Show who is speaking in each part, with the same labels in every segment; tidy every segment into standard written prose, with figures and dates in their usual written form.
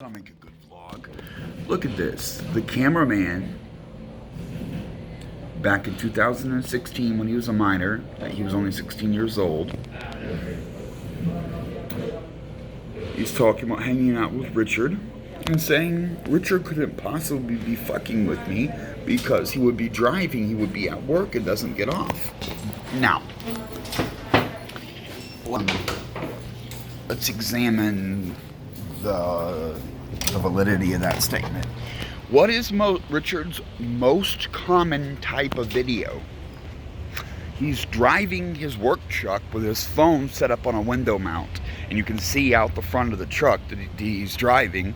Speaker 1: I'll make a good vlog. Look at this. The cameraman, back in 2016 when he was a minor, he was only 16 years old, he's talking about hanging out with Richard and saying Richard couldn't possibly be fucking with me because he would be driving, he would be at work and doesn't get off. Now, let's examine the validity of that statement. What is Richard's most common type of video? He's driving his work truck with his phone set up on a window mount, and you can see out the front of the truck that he's driving,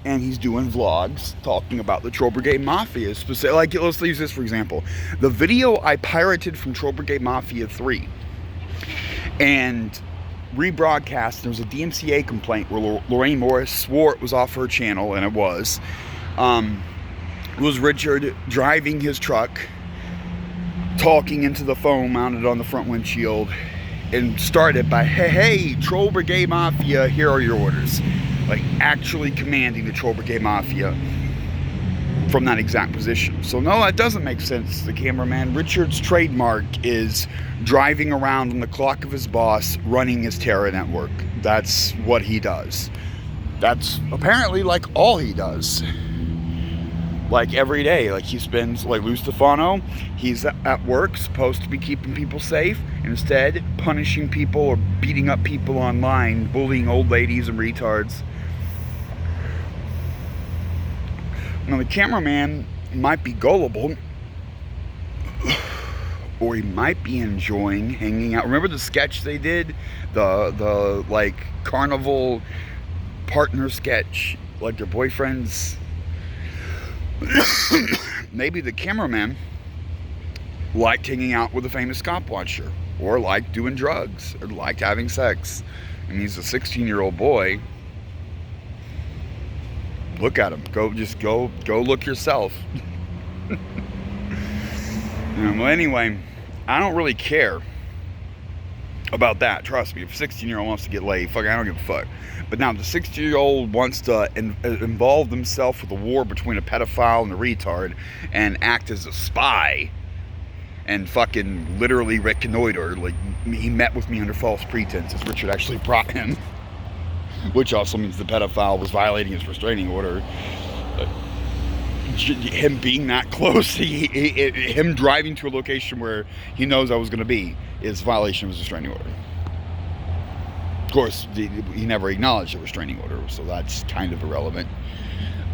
Speaker 1: and he's doing vlogs talking about the Troll Brigade Mafia. Like, let's use this for example. The video I pirated from Troll Brigade Mafia 3 and rebroadcast. There was a DMCA complaint where Lorraine Morris swore it was off her channel, and it was Richard driving his truck, talking into the phone mounted on the front windshield, and started by, hey, Troll Brigade Mafia, here are your orders. Like, actually commanding the Troll Brigade Mafia from that exact position. So no, that doesn't make sense. The cameraman, Richard's trademark is driving around on the clock of his boss, running his terror network. That's what he does. That's apparently like all he does. Like every day, like he spends, like Lou Stefano, he's at work, supposed to be keeping people safe, instead punishing people or beating up people online, bullying old ladies and retards. Now, the cameraman might be gullible, or he might be enjoying hanging out. Remember the sketch they did? The like carnival partner sketch, like their boyfriends. Maybe the cameraman liked hanging out with a famous cop watcher, or liked doing drugs, or liked having sex. And he's a 16-year-old boy. Look at him. Go look yourself. Well, anyway, I don't really care about that. Trust me. If a 16-year-old wants to get laid, fuck, I don't give a fuck. But now, if the 16-year-old wants to involve himself with a war between a pedophile and a retard and act as a spy and fucking literally reconnoiter, like he met with me under false pretenses, Richard actually brought him. Which also means the pedophile was violating his restraining order. Him being that close, him driving to a location where he knows I was going to be, is violation of his restraining order. Of course, he never acknowledged the restraining order, so that's kind of irrelevant.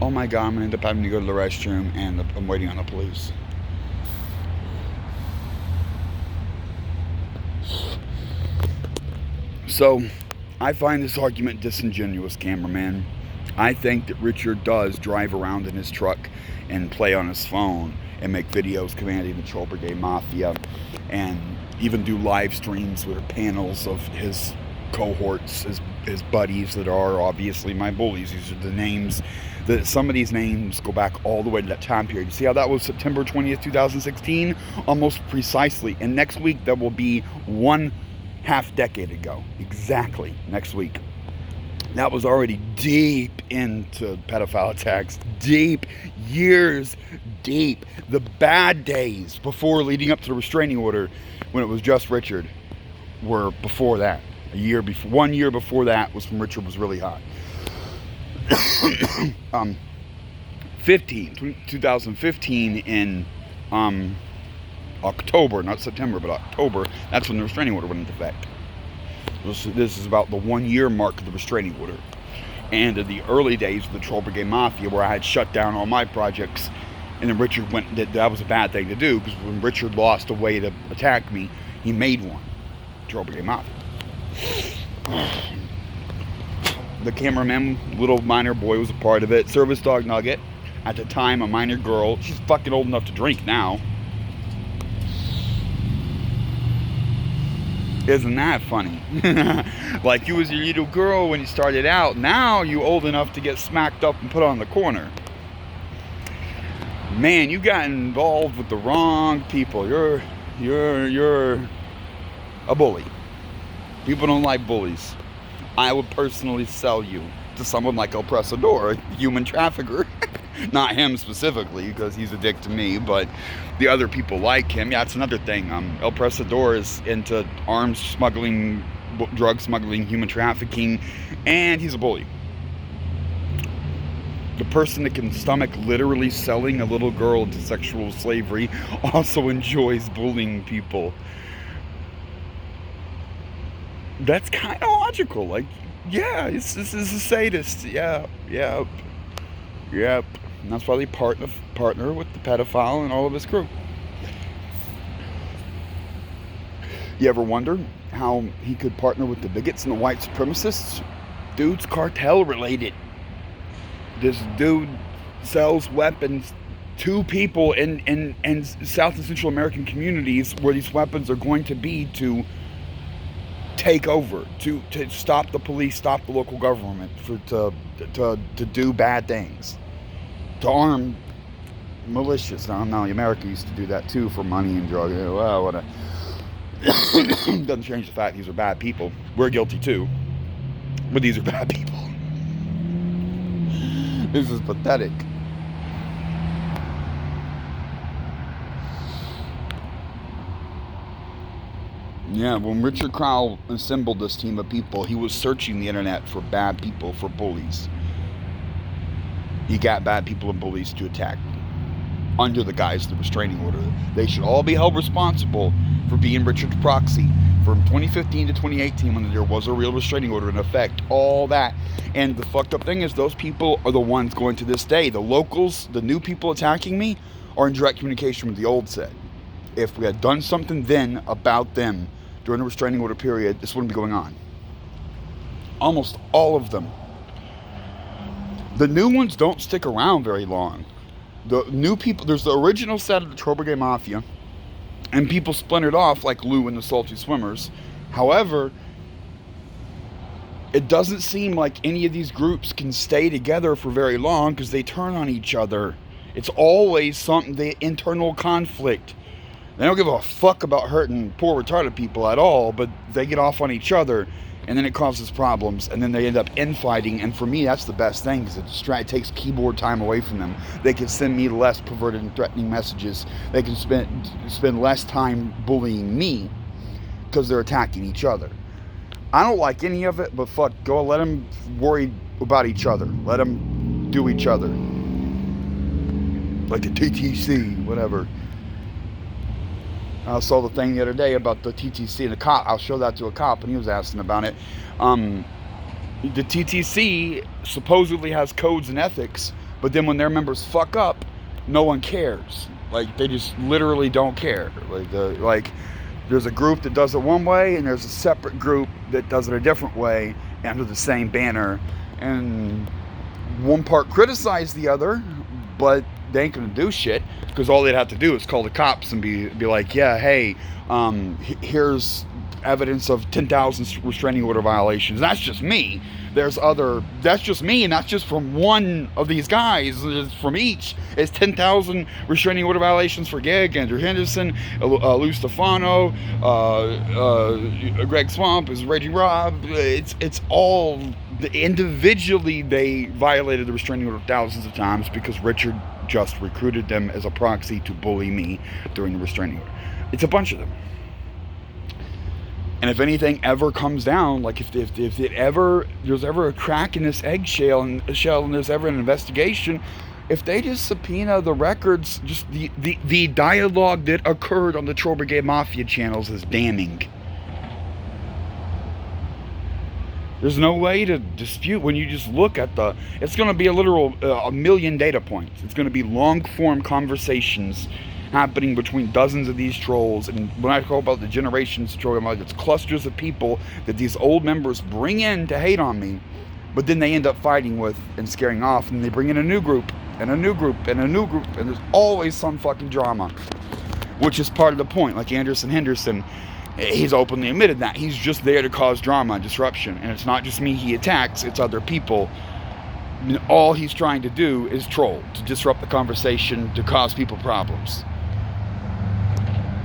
Speaker 1: Oh my God, I'm going to end up having to go to the restroom, and I'm waiting on the police. So, I find this argument disingenuous, cameraman. I think that Richard does drive around in his truck and play on his phone and make videos commanding the Troll Brigade Mafia, and even do live streams with panels of his cohorts, his buddies that are obviously my bullies. These are the names. Some of these names go back all the way to that time period. You see how that was September 20th, 2016? Almost precisely. And next week, that will be one half-decade ago, exactly, next week. That was already deep into pedophile attacks, deep, years deep. The bad days before leading up to the restraining order, when it was just Richard, were before that. 1 year before that was when Richard was really hot. 2015 in October, not September, but October, that's when the restraining order went into effect. This is about the 1 year mark of the restraining order. And in the early days of the Troll Brigade Mafia, where I had shut down all my projects, and then Richard that was a bad thing to do, because when Richard lost a way to attack me, he made one. Troll Brigade Mafia. The cameraman, little minor boy, was a part of it. Service dog Nugget, at the time a minor girl. She's fucking old enough to drink now. Isn't that funny? Like, you was a little girl when you started out. Now you old enough to get smacked up and put on the corner. Man, you got involved with the wrong people. You're a bully. People don't like bullies. I would personally sell you to someone like El Presador, a human trafficker. Not him specifically, because he's a dick to me, but the other people like him. Yeah, that's another thing. El Presador is into arms smuggling, drug smuggling, human trafficking, and he's a bully. The person that can stomach literally selling a little girl into sexual slavery also enjoys bullying people. That's kind of logical. Like, yeah, this is a sadist. Yeah. And that's why they partner with the pedophile and all of his crew. You ever wonder how he could partner with the bigots and the white supremacists? Dude's cartel related. This dude sells weapons to people in South and Central American communities where these weapons are going to be to take over, to stop the police, stop the local government, to do bad things, to arm militias. Now America used to do that too for money and drugs. Well, what a doesn't change the fact these are bad people. We're guilty too, but these are bad people. This is pathetic. Yeah, when Richard Crowell assembled this team of people, he was searching the internet for bad people, for bullies. He got bad people and bullies to attack under the guise of the restraining order. They should all be held responsible for being Richard's proxy from 2015 to 2018 when there was a real restraining order in effect, all that. And the fucked up thing is those people are the ones going to this day. The locals, the new people attacking me, are in direct communication with the old set. If we had done something then about them during the restraining order period, this wouldn't be going on. Almost all of them. The new ones don't stick around very long. The new people, there's the original set of the Troll Brigade Mafia, and people splintered off like Lou and the Salty Swimmers. However, it doesn't seem like any of these groups can stay together for very long because they turn on each other. It's always something, the internal conflict. They don't give a fuck about hurting poor retarded people at all, but they get off on each other, and then it causes problems, and then they end up infighting. And for me, that's the best thing, because it takes keyboard time away from them. They can send me less perverted and threatening messages. They can spend less time bullying me because they're attacking each other. I don't like any of it, but fuck, go let them worry about each other. Let them do each other. Like the TTC, whatever. I saw the thing the other day about the TTC and the cop. I'll show that to a cop, and he was asking about it. The TTC supposedly has codes and ethics, but then when their members fuck up, no one cares. Like, they just literally don't care. Like there's a group that does it one way, and there's a separate group that does it a different way under the same banner. And one part criticize the other, but they ain't gonna do shit, because all they'd have to do is call the cops and be like, yeah, hey, here's evidence of 10,000 restraining order violations. That's just me. That's just me, and that's just from one of these guys. It's from each. It's 10,000 restraining order violations for Gig, Andrew Henderson, Lou Stefano, Greg Swamp, is Reggie Robb. It's all individually. They violated the restraining order thousands of times because Richard just recruited them as a proxy to bully me during the restraining order. It's a bunch of them. And if anything ever comes down, like if there's ever a crack in this eggshell and there's ever an investigation, if they just subpoena the records, just the dialogue that occurred on the Troll Brigade Mafia channels is damning. There's no way to dispute when you just look at it's going to be a literal a million data points. It's going to be long form conversations happening between dozens of these trolls. And when I talk about the generations troll, I'm like, it's clusters of people that these old members bring in to hate on me, but then they end up fighting with and scaring off, and they bring in a new group and a new group and a new group, and there's always some fucking drama, which is part of the point. Like Anderson Henderson, he's openly admitted that he's just there to cause drama and disruption, and it's not just me he attacks, it's other people. And all he's trying to do is troll, to disrupt the conversation, to cause people problems.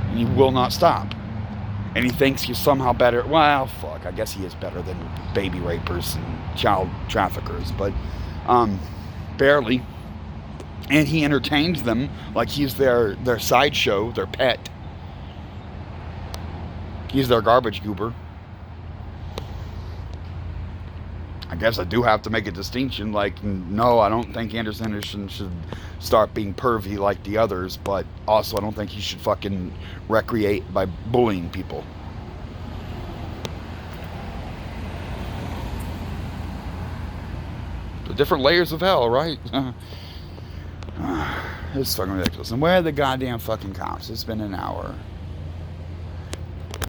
Speaker 1: And he will not stop. and he thinks he's somehow better. Well, fuck, I guess he is better than baby rapers and child traffickers, but barely. And he entertains them like he's their sideshow, their pet. He's their garbage goober. I guess I do have to make a distinction. Like, no, I don't think Anderson should start being pervy like the others, but also I don't think he should fucking recreate by bullying people. The different layers of hell, right? It's fucking ridiculous. And where are the goddamn fucking cops? It's been an hour.